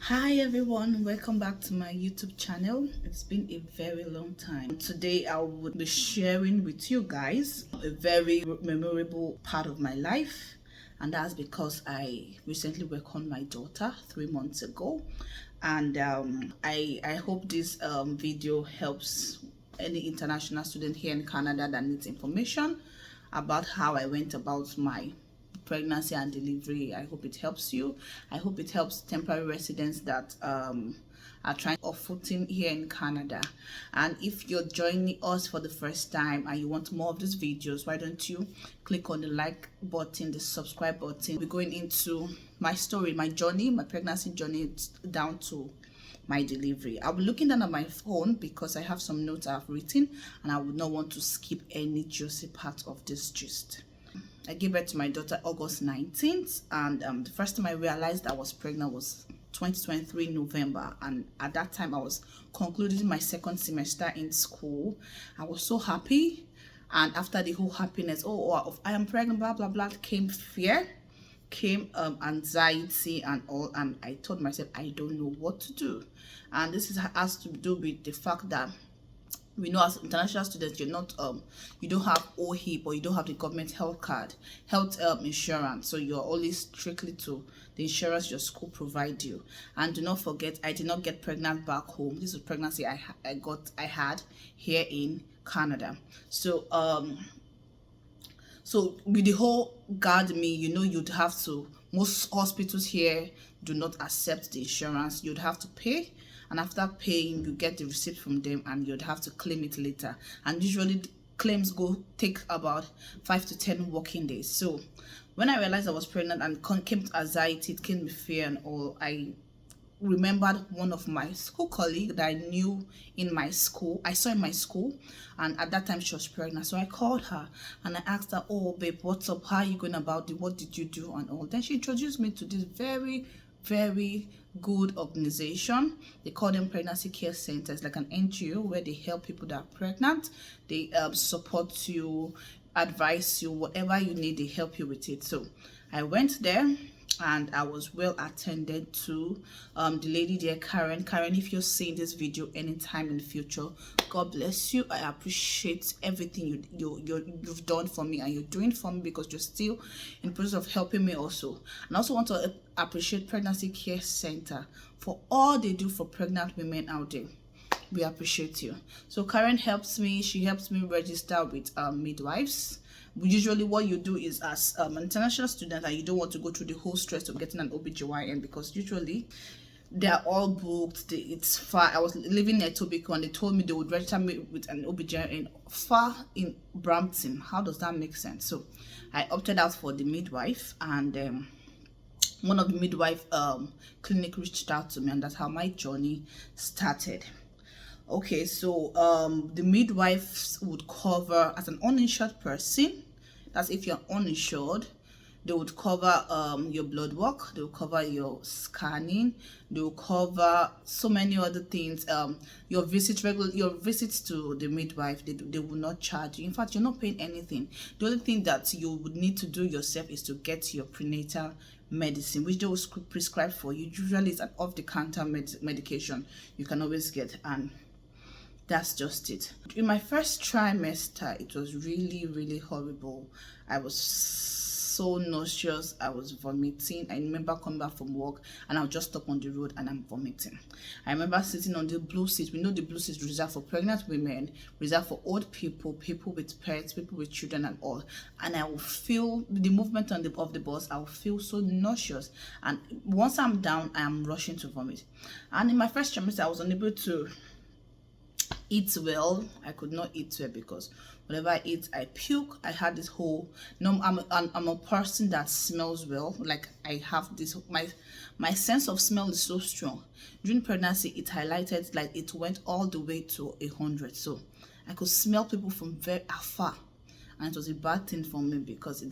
Hi everyone, welcome back to my YouTube channel. It's been a very long time. Today I would be sharing with you guys a very memorable part of my life, and that's because I recently welcomed my daughter 3 months ago. And I hope this video helps any international student here in Canada that needs information about how I went about my pregnancy and delivery. I hope it helps you. I hope it helps temporary residents that are trying off footing here in Canada. And if you're joining us for the first time and you want more of these videos, why don't you click on the like button, the subscribe button. We're going into my story, my journey, my pregnancy journey down to my delivery. I'll be looking down at my phone because I have some notes I've written and I would not want to skip any juicy part of this gist. I gave birth to my daughter August 19th, and the first time I realized I was pregnant was 2023 November, and at that time I was concluding my second semester in school. I was so happy, and after the whole happiness, I am pregnant, blah blah blah, came fear, came anxiety and all, and I told myself I don't know what to do. And this has to do with the fact that we know as international students you're not you don't have OHIP, or you don't have the government health insurance, so you're only strictly to the insurance your school provide you. And do not forget, I did not get pregnant back home. This is pregnancy I had here in Canada. So with the whole guard me, you'd have to, most hospitals here do not accept the insurance. You'd have to pay, and after paying you get the receipt from them and you'd have to claim it later. And usually claims take about 5 to 10 working days. So when I realized I was pregnant and came to anxiety, it came with fear and all, I remembered one of my school colleagues that I knew in my school. I saw in my school, and at that time she was pregnant. So I called her and I asked her, "Oh babe, what's up? How are you going about it? What did you do?" and all. Then she introduced me to this very good organization. They call them pregnancy care centers, like an NGO where they help people that are pregnant. They support you, advise you, whatever you need, they help you with it. So I went there and I was well attended to. The lady there, Karen, if you're seeing this video anytime in the future, God bless you. I appreciate everything you've done for me and you're doing for me, because you're still in the process of helping me also. And I also want to appreciate Pregnancy Care Center for all they do for pregnant women out there. We appreciate you. So Karen helps me. She helps me register with midwives. Usually what you do is, as an international student, and you don't want to go through the whole stress of getting an OBGYN, because usually they're all booked. It's far. I was living near Etobicoke and they told me they would register me with an OBGYN far in Brampton. How does that make sense? So I opted out for the midwife, and one of the midwife clinic reached out to me, and that's how my journey started. Okay, so the midwives would cover, as an uninsured person, that's if you're uninsured, they would cover your blood work, they will cover your scanning, they will cover so many other things. Your visits to the midwife, they will not charge you. In fact, you're not paying anything. The only thing that you would need to do yourself is to get your prenatal medicine, which they will prescribe for you. Usually it's an off-the-counter medication you can always get, and that's just it. In my first trimester, it was really horrible. I was so nauseous. I was vomiting. I remember coming back from work and I'll just stop on the road and I'm vomiting. I remember sitting on the blue seat. We know the blue seat is reserved for pregnant women, reserved for old people, people with pets, people with children and all. And I will feel the movement of the bus. I will feel so nauseous. And once I'm down, I am rushing to vomit. And in my first trimester, I was unable to eat well. I could not eat well because whenever I eat, I puke. I had this whole, I'm a person that smells well. Like I have this, my sense of smell is so strong. During pregnancy, it highlighted, like it went all the way to 100. So I could smell people from very afar, and it was a bad thing for me because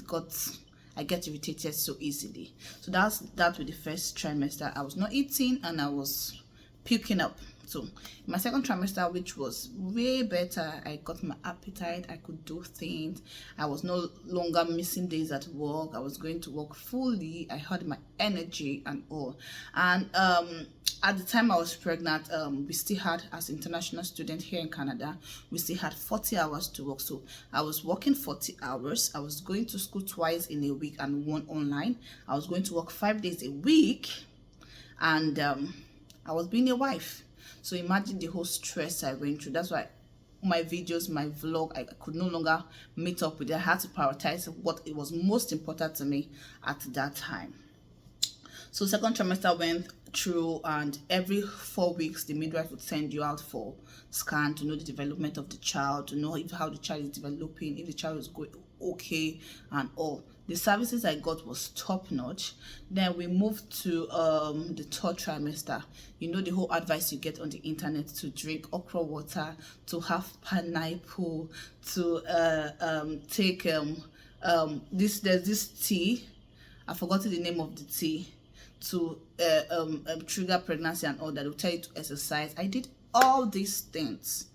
I get irritated so easily. So that with the first trimester. I was not eating and I was puking up. So in my second trimester, which was way better, I got my appetite, I could do things, I was no longer missing days at work, I was going to work fully, I had my energy and all. And at the time I was pregnant, we still had, as international student here in Canada, we still had 40 hours to work. So I was working 40 hours. I was going to school twice in a week and one online. I was going to work 5 days a week, and I was being a wife. So imagine the whole stress I went through. That's why my videos, my vlog, I could no longer meet up with it. I had to prioritize what it was most important to me at that time. So second trimester went through, and every 4 weeks the midwife would send you out for scan to know the development of the child, to know how the child is developing, if the child is going okay and all. The services I got was top notch. Then we moved to the third trimester. You know, the whole advice you get on the internet to drink okra water, to have pineapple, to take there's this tea, I forgot the name of the tea, to trigger pregnancy and all that. Will tell you to exercise. I did all these things.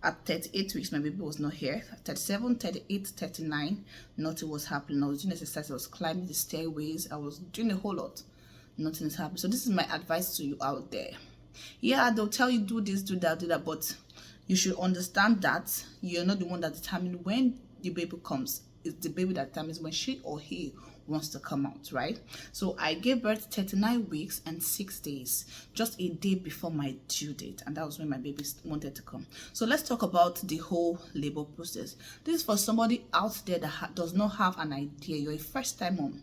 At 38 weeks, my baby was not here. At 37, 38, 39, nothing was happening. I was doing exercise, I was climbing the stairways, I was doing a whole lot. Nothing is happening. So this is my advice to you out there. Yeah, they'll tell you do this, do that, but you should understand that you're not the one that determines when the baby comes. It's the baby that determines when she or he wants to come out, right? So I gave birth 39 weeks and 6 days, just a day before my due date, and that was when my baby wanted to come. So let's talk about the whole labor process. This is for somebody out there that does not have an idea. You're a first-time mom.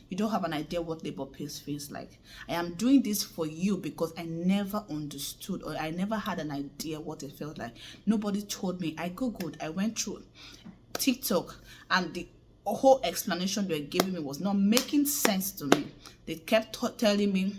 You don't have an idea what labor pains feels like. I am doing this for you because I never understood, or I never had an idea what it felt like. Nobody told me. I googled, I went through TikTok, and the whole explanation they were giving me was not making sense to me. They kept telling me,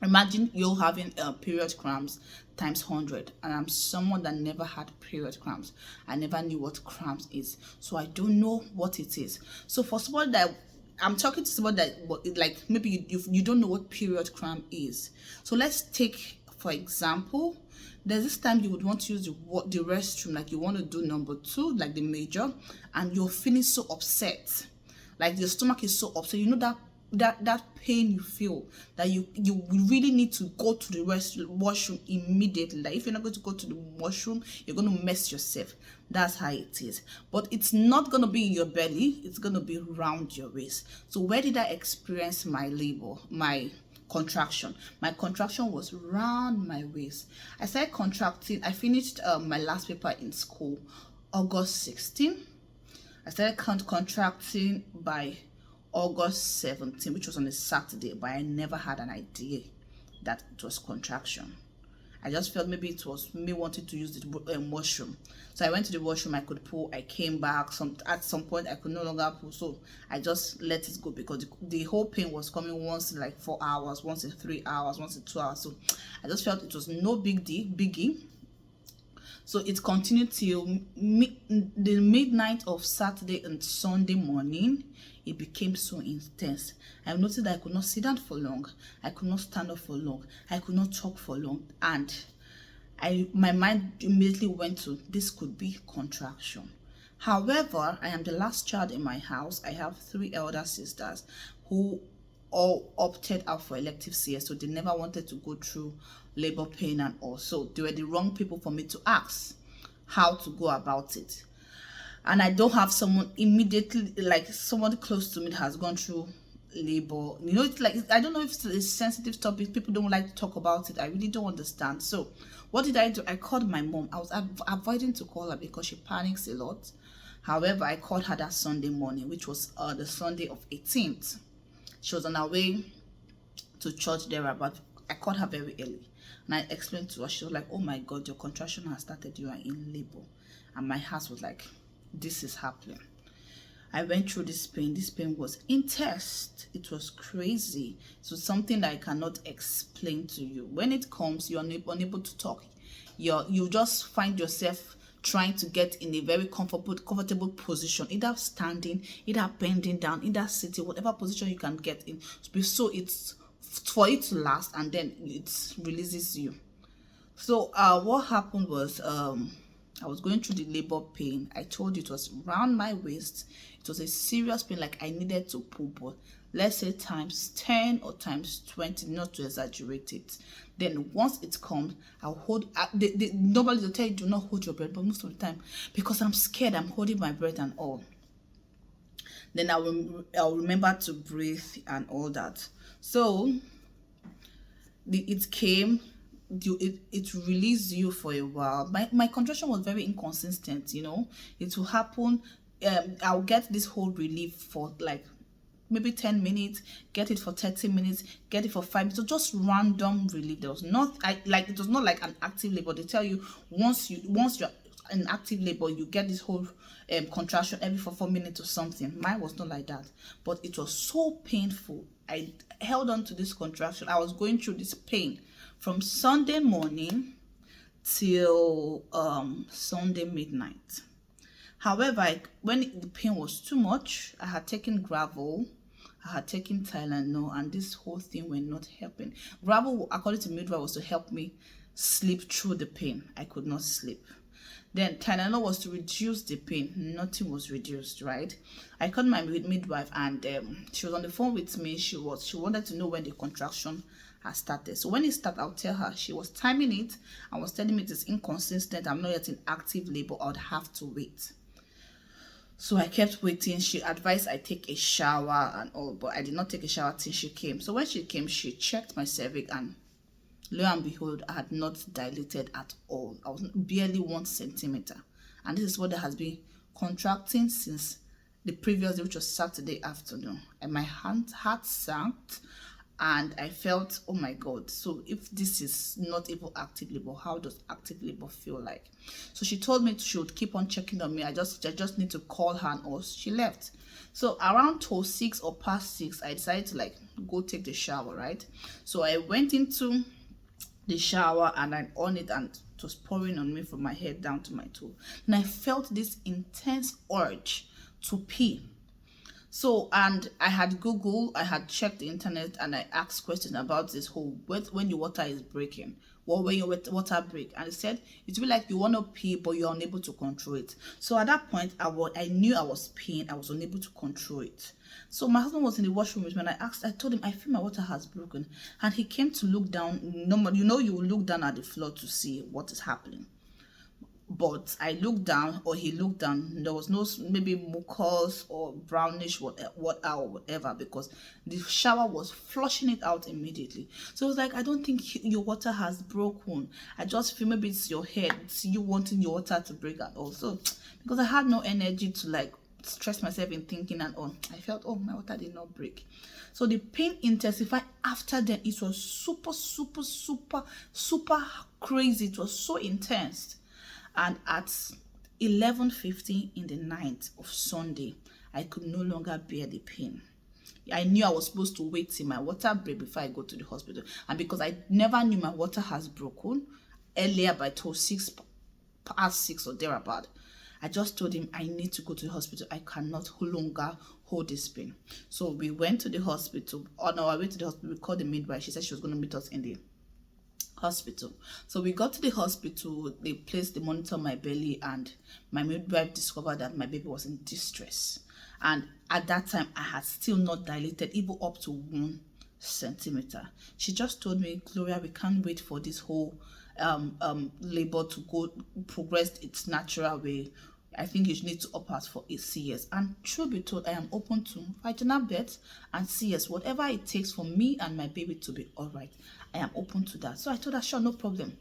imagine you having period cramps times 100, and I'm someone that never had period cramps. I never knew what cramps is, so I don't know what it is. So for somebody that I'm talking to, somebody that like maybe you don't know what period cramp is. So let's take for example, there's this time you would want to use the restroom, like you want to do number 2, like the major, and you're feeling so upset, like your stomach is so upset. You know that pain you feel, that you really need to go to the washroom immediately. Like if you're not going to go to the washroom, you're going to mess yourself. That's how it is. But it's not going to be in your belly, it's going to be around your waist. So where did I experience my labor, my contraction? My contraction was around my waist. I started contracting. I finished my last paper in school August 16. I started contracting by August 17, which was on a Saturday, but I never had an idea that it was contraction. I just felt maybe it was me wanting to use the washroom. So I went to the washroom, I could pull, I came back. At some point I could no longer pull, so I just let it go, because the whole pain was coming once in like 4 hours, once in 3 hours, once in 2 hours. So I just felt it was no biggie. So it continued till the midnight of Saturday and Sunday morning. It became so intense. I noticed that I could not sit down for long. I could not stand up for long. I could not talk for long. And my mind immediately went to, this could be contraction. However, I am the last child in my house. I have 3 elder sisters who all opted out for elective CS, so they never wanted to go through labor pain, and also they were the wrong people for me to ask how to go about it. And I don't have someone immediately, like someone close to me that has gone through labor. You know, it's like, I don't know if it's a sensitive topic, people don't like to talk about it. I really don't understand. So what did I do? I called my mom. I was avoiding to call her because she panics a lot. However, I called her that Sunday morning, which was the Sunday of 18th. She was on her way to church there, but I called her very early, and I explained to her. She was like, oh my God, your contraction has started, you are in labor. And my heart was like, this is happening. I went through this pain. This pain was intense. It was crazy. It was something that I cannot explain to you. When it comes, you're unable to talk. You just find yourself trying to get in a very comfortable position, either standing, either bending down, either sitting, whatever position you can get in. So it's for it to last, and then it releases you. So what happened was I was going through the labor pain. I told you it was around my waist. It was a serious pain, like I needed to pull, but let's say times 10 or times 20, not to exaggerate it. Then once it comes, I'll hold. Nobody will tell you do not hold your breath, but most of the time, because I'm scared, I'm holding my breath and all. Then I'll remember to breathe and all that. So it came, it released you for a while. My contraction was very inconsistent, you know. It will happen. I'll get this whole relief for like maybe 10 minutes, get it for 30 minutes, get it for 5 minutes. So just random relief. There was not, it was not like an active labor. They tell you once you're in active labor, you get this whole contraction every 4 minutes or something. Mine was not like that, but it was so painful. I held on to this contraction. I was going through this pain from Sunday morning till Sunday midnight. However, when the pain was too much, I had taken Gravel, I had taken Tylenol, and this whole thing were not helping. Gravel, according to midwife, was to help me sleep through the pain. I could not sleep. Then Tylenol was to reduce the pain. Nothing was reduced, right? I called my midwife, and she was on the phone with me. She wanted to know when the contraction had started. So when it started, I'll tell her. She was timing it and was telling me it is inconsistent. I'm not yet in active labor. I would have to wait. So I kept waiting. She advised I take a shower and all, but I did not take a shower till she came. So when she came, she checked my cervix, and lo and behold, I had not dilated at all. I was barely 1 centimeter. And this is what has been contracting since the previous day, which was Saturday afternoon. And my heart sank, and I felt, oh my God, so if this is not even active labor, how does active labor feel like? So she told me she would keep on checking on me. I just need to call her, and all. She left. So around 6 or past 6, I decided to like go take the shower, right? So I went into the shower and I on it, and it was pouring on me from my head down to my toe. And I felt this intense urge to pee. So, and I had Googled, I had checked the internet, and I asked questions about this whole when your water is breaking, or when your water break, and it said it's really like you want to pee but you're unable to control it. So at that point, I knew I was peeing, I was unable to control it. So my husband was in the washroom with me, and I told him I feel my water has broken, and he came to look down. Normally, you know, you will look down at the floor to see what is happening. But I looked down, or he looked down, there was no maybe mucus or brownish whatever, because the shower was flushing it out immediately. So it was like, I don't think your water has broken. I just feel maybe it's your head, it's you wanting your water to break. And also because I had no energy to like stress myself in thinking and all, I felt, oh, my water did not break. So the pain intensified after then. It was super crazy. It was so intense. And at 11:15 in the night of Sunday, I could no longer bear the pain. I knew I was supposed to wait till my water break before I go to the hospital. And because I never knew my water has broken earlier by 6 past 6 or thereabout, I just told him I need to go to the hospital. I cannot no longer hold this pain. So we went to the hospital. On our way to the hospital, we called the midwife. She said she was going to meet us in the hospital. So we got to the hospital. They placed the monitor on my belly, and my midwife discovered that my baby was in distress. And at that time, I had still not dilated even up to 1 centimeter. She just told me, Gloria, we can't wait for this whole labor to go progress its natural way. I think you need to opt out for a CS. And truth be told, I am open to vaginal birth and CS, whatever it takes for me and my baby to be all right. I am open to that. So I told her, sure, no problem.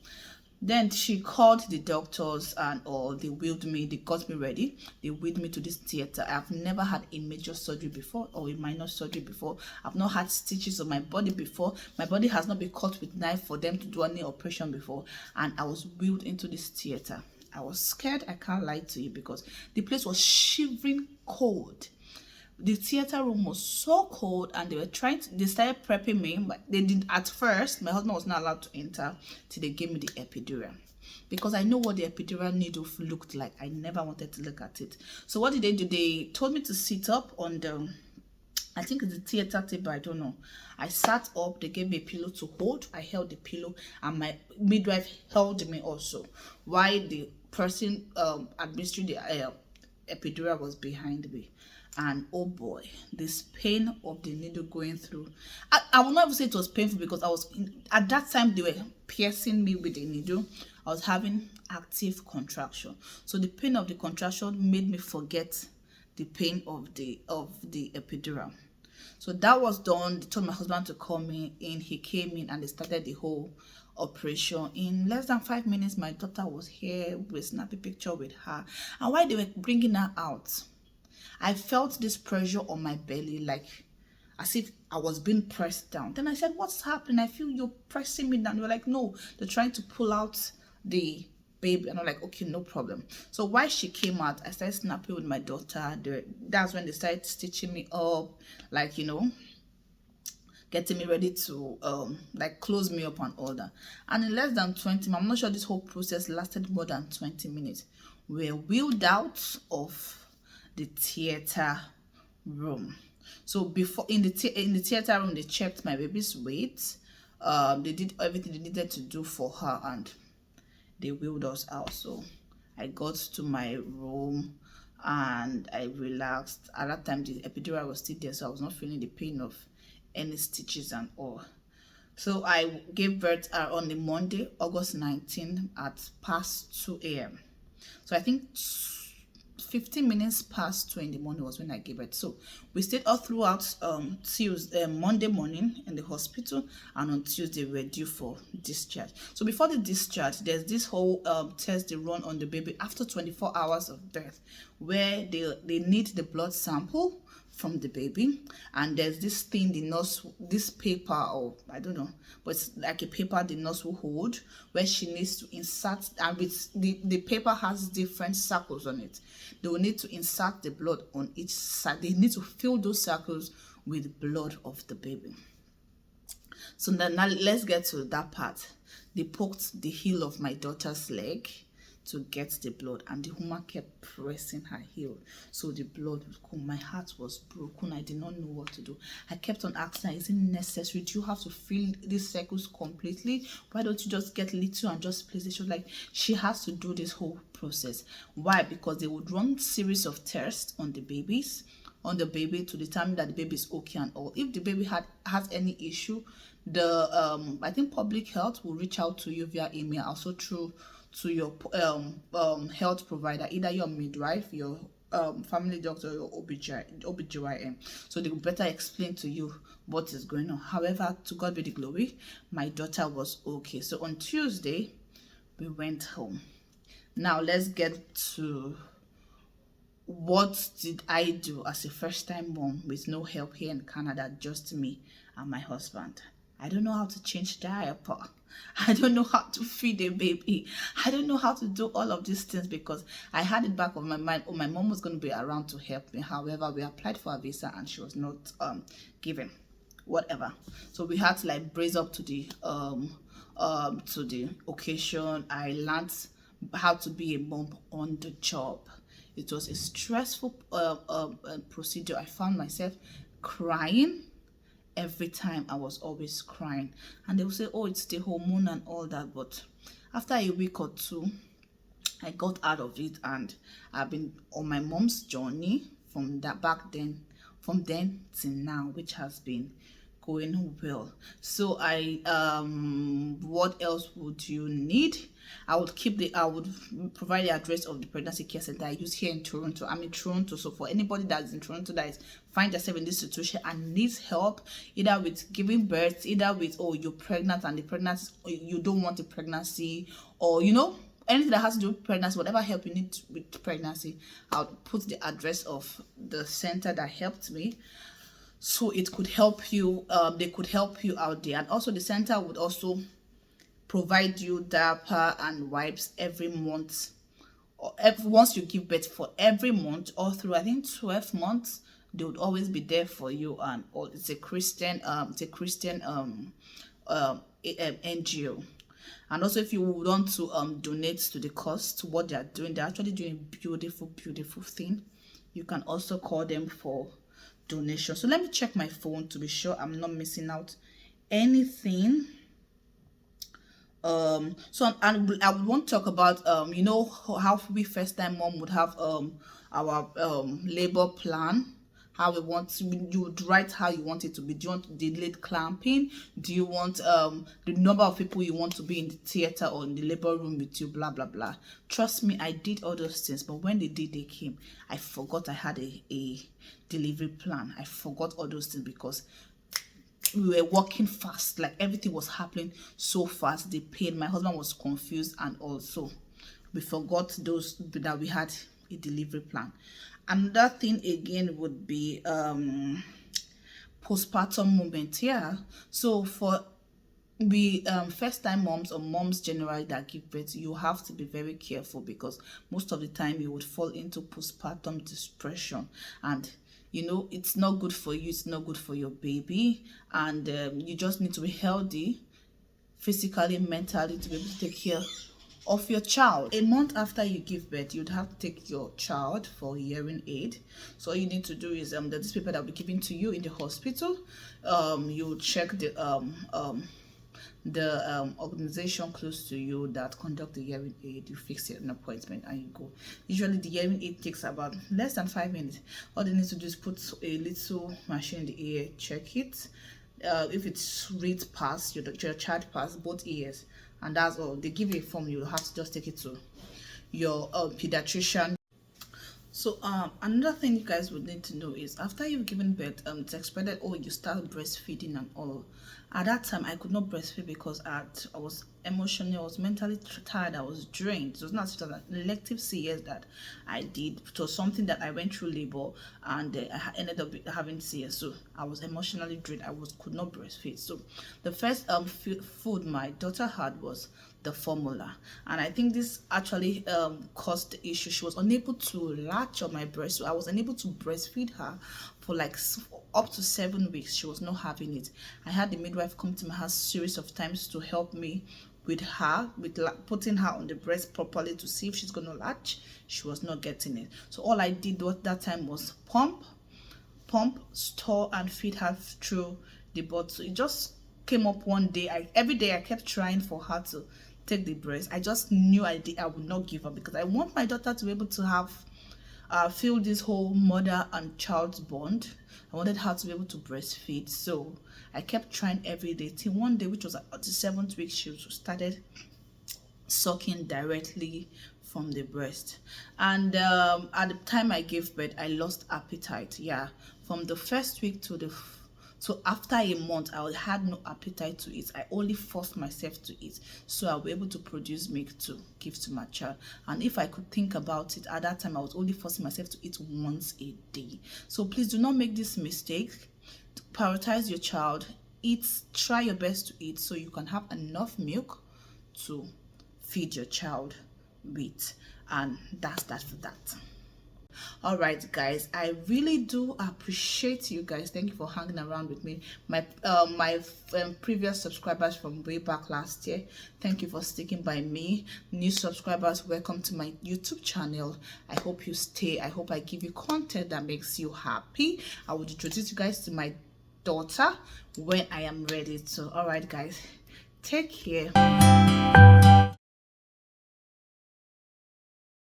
Then she called the doctors, and they wheeled me, they got me ready. They wheeled me to this theater. I've never had a major surgery before, or a minor surgery before. I've not had stitches on my body before. My body has not been cut with knife for them to do any operation before. And I was wheeled into this theater. I was scared, I can't lie to you, because the place was shivering cold. The theater room was so cold, and they started prepping me, but they did at first. My husband was not allowed to enter till they gave me the epidural, because I know what the epidural needle looked like. I never wanted to look at it. So what did they do? They told me to sit up on the I think it's the theater table, I don't know. I sat up, they gave me a pillow to hold. I held the pillow, and my midwife held me also, while the person administering the epidural was behind me. And oh boy, this pain of the needle going through. I will not even say it was painful, because at that time they were piercing me with the needle. I was having active contraction. So the pain of the contraction made me forget the pain of the epidural. So that was done. They told my husband to call me in. He came in and they started the whole operation. In less than 5 minutes, my daughter was here. We snapped a picture with her. And while they were bringing her out, I felt this pressure on my belly, like as if I was being pressed down. Then I said, what's happening? I feel you're pressing me down. They were like, no, they're trying to pull out the baby. And I'm like, okay, no problem. So while she came out, I started snapping with my daughter. That's when they started stitching me up, like, getting me ready to like close me up and all that. And in less than 20 minutes, I'm not sure this whole process lasted more than 20 minutes, we were wheeled out of the theater room. So before in the theater room, they checked my baby's weight. They did everything they needed to do for her, and they wheeled us out. So I got to my room and I relaxed. At that time, the epidural was still there, so I was not feeling the pain of any stitches and all. So I gave birth on the Monday, August 19, at past 2 a.m. So I think 15 minutes past 2 in the morning was when I gave birth. So we stayed all throughout Tuesday, Monday morning in the hospital, and on Tuesday we were due for discharge. So before the discharge, there's this whole test they run on the baby after 24 hours of birth, where they need the blood sample from the baby, and there's this thing the nurse, this paper, or I don't know, but it's like a paper the nurse will hold, where she needs to insert, and with the paper has different circles on it. They will need to insert the blood on each side. They need to fill those circles with blood of the baby. So now let's get to that part. They poked the heel of my daughter's leg to get the blood, and the woman kept pressing her heel, so the blood would come. My heart was broken. I did not know what to do. I kept on asking her, is it necessary? Do you have to fill these circles completely? Why don't you just get little and just place it? She was like, she has to do this whole process. Why? Because they would run series of tests on the baby to determine that the baby is okay and all. If the baby has any issue, the I think public health will reach out to you via email, also through to your health provider, either your midwife, your family doctor, or OBGYN. So they will better explain to you what is going on. However, to God be the glory, my daughter was okay. So on Tuesday, we went home. Now let's get to what did I do as a first-time mom with no help here in Canada, just me and my husband. I don't know how to change diaper. I don't know how to feed a baby. I don't know how to do all of these things, because I had it back of my mind, oh, my mom was going to be around to help me. However, we applied for a visa and she was not given, whatever. So we had to like brace up to the occasion. I learned how to be a mom on the job. It was a stressful procedure. I found myself crying. Every time I was always crying, and they would say, oh, it's the hormone and all that. But after a week or two, I got out of it, and I've been on my mom's journey from then till now, which has been going well. So what else would you need? I would provide the address of the pregnancy care center I use here in Toronto. I'm in Toronto, so for anybody that's in Toronto that is find yourself in this situation and needs help, either with giving birth, either with, oh, you're pregnant and the pregnancy, you don't want a pregnancy, or anything that has to do with pregnancy, whatever help you need with pregnancy, I'll put the address of the center that helped me, so it could help you. They could help you out there. And also the center would also provide you diaper and wipes every month, or once you give birth, for every month, or through I think 12 months. They would always be there for you. And it's a Christian NGO. And also, if you want to donate to the cost, to what they are doing, they're actually doing a beautiful thing. You can also call them for donation. So let me check my phone to be sure I'm not missing out anything. So I would want to talk about you know how we first time mom would have our labor plan, how we want to, you would write how you want it to be. Do you want delayed clamping? Do you want the number of people you want to be in the theater or in the labor room with you, blah blah blah. Trust me, I did all those things, but when the day they came, I forgot I had a delivery plan. I forgot all those things because we were working fast, like everything was happening so fast. The pain, my husband was confused, and also we forgot those that we had a delivery plan. Another thing again would be postpartum moment. Yeah, so for we first time moms or moms generally that give birth, you have to be very careful because most of the time you would fall into postpartum depression, and you know it's not good for you, it's not good for your baby, and you just need to be healthy physically, mentally, to be able to take care of your child. A month after you give birth, you'd have to take your child for hearing aid. So all you need to do is this paper that will be given to you in the hospital. You check the organization close to you that conduct the hearing aid. You fix an appointment and you go. Usually the hearing aid takes about less than 5 minutes. All they need to do is put a little machine in the ear, check it. If it's read past your child past both ears, and that's all. They give you a form, you have to just take it to your pediatrician. So another thing you guys would need to know is after you've given birth, it's expected, oh, you start breastfeeding and all. At that time I could not breastfeed because I was emotionally, I was mentally tired, I was drained. It was not as an elective CS that I did. It was something that I went through labor, and I ended up having CS. So I was emotionally drained, could not breastfeed. So the first food my daughter had was the formula, and I think this actually caused the issue. She was unable to latch on my breast, so I was unable to breastfeed her for like up to 7 weeks. She was not having it. I had the midwife come to my house series of times to help me with her, with putting her on the breast properly to see if she's gonna latch. She was not getting it. So all I did that time was pump, store, and feed her through the bottle. It just came up one day. Every day I kept trying for her to take the breast. I just knew I would not give up because I want my daughter to be able to have feel this whole mother and child's bond. I wanted her to be able to breastfeed, so I kept trying every day till one day, which was at the 7th week, she started sucking directly from the breast. And at the time I gave birth, I lost appetite. Yeah, from the first week to after a month, I had no appetite to eat. I only forced myself to eat so I'll be able to produce milk to give to my child. And if I could think about it, at that time I was only forcing myself to eat once a day. So please do not make this mistake. Prioritize your child. Try your best to eat so you can have enough milk to feed your child with. And that's that for that. All right guys, I really do appreciate you guys. Thank you for hanging around with me. My previous subscribers from way back last year, thank you for sticking by me. New subscribers, welcome to my YouTube channel. I hope you stay. I hope I give you content that makes you happy. I will introduce you guys to my daughter when I am ready to. All right guys, take care.